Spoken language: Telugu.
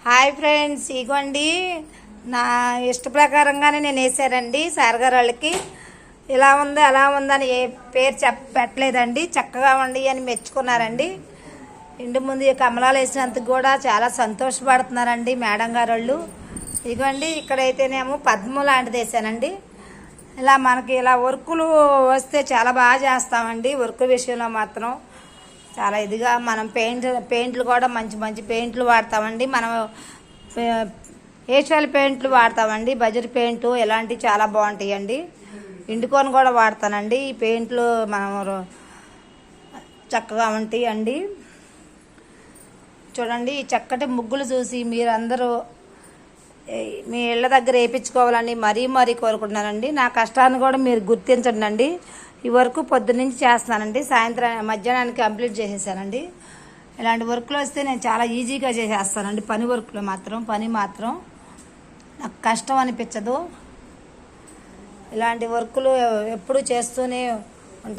హాయ్ ఫ్రెండ్స్, ఇగోండి నా ఇష్ట ప్రకారంగానే నేను వేసానండి. సార్ గారు వాళ్ళకి ఇలా ఉంది అలా ఉందని ఏ పేరు పెట్టలేదండి. చక్కగా ఉండి అని మెచ్చుకున్నారండి. ఇంటి ముందు ఈ కమలాలు వేసినందుకు కూడా చాలా సంతోషపడుతున్నారండి మేడం గారు వాళ్ళు. ఇదిగోండి ఇక్కడైతేనేమో పద్మ లాంటిది వేసానండి. ఇలా మనకి ఇలా వర్కులు వస్తే చాలా బాగా చేస్తామండి. వర్క్ విషయంలో మాత్రం చాలా ఇదిగా మనం పెయింట్లు కూడా మంచి మంచి పెయింట్లు వాడతామండి. మనం ఏషియల్ పెయింట్లు వాడతామండి. బజర్ పెయింట్ ఇలాంటివి చాలా బాగుంటాయండి. ఇండుకొని కూడా వాడతానండి. ఈ పెయింట్లు మనం చక్కగా ఉంటాయండి. చూడండి, ఈ చక్కటి ముగ్గులు చూసి మీరందరూ మీ ఇళ్ళ దగ్గర వేయించుకోవాలని మరీ కోరుకుంటున్నానండి. నా కష్టాన్ని కూడా మీరు గుర్తించండి అండి. ఈ వర్క్ పొద్దున్నుంచి చేస్తానండి, సాయంత్రం మధ్యాహ్నానికి కంప్లీట్ చేసేసానండి. ఇలాంటి వర్క్లు వస్తే నేను చాలా ఈజీగా చేసేస్తానండి. పని మాత్రం నాకు కష్టం అనిపించదు. ఇలాంటి వర్కులు ఎప్పుడు చేస్తూనే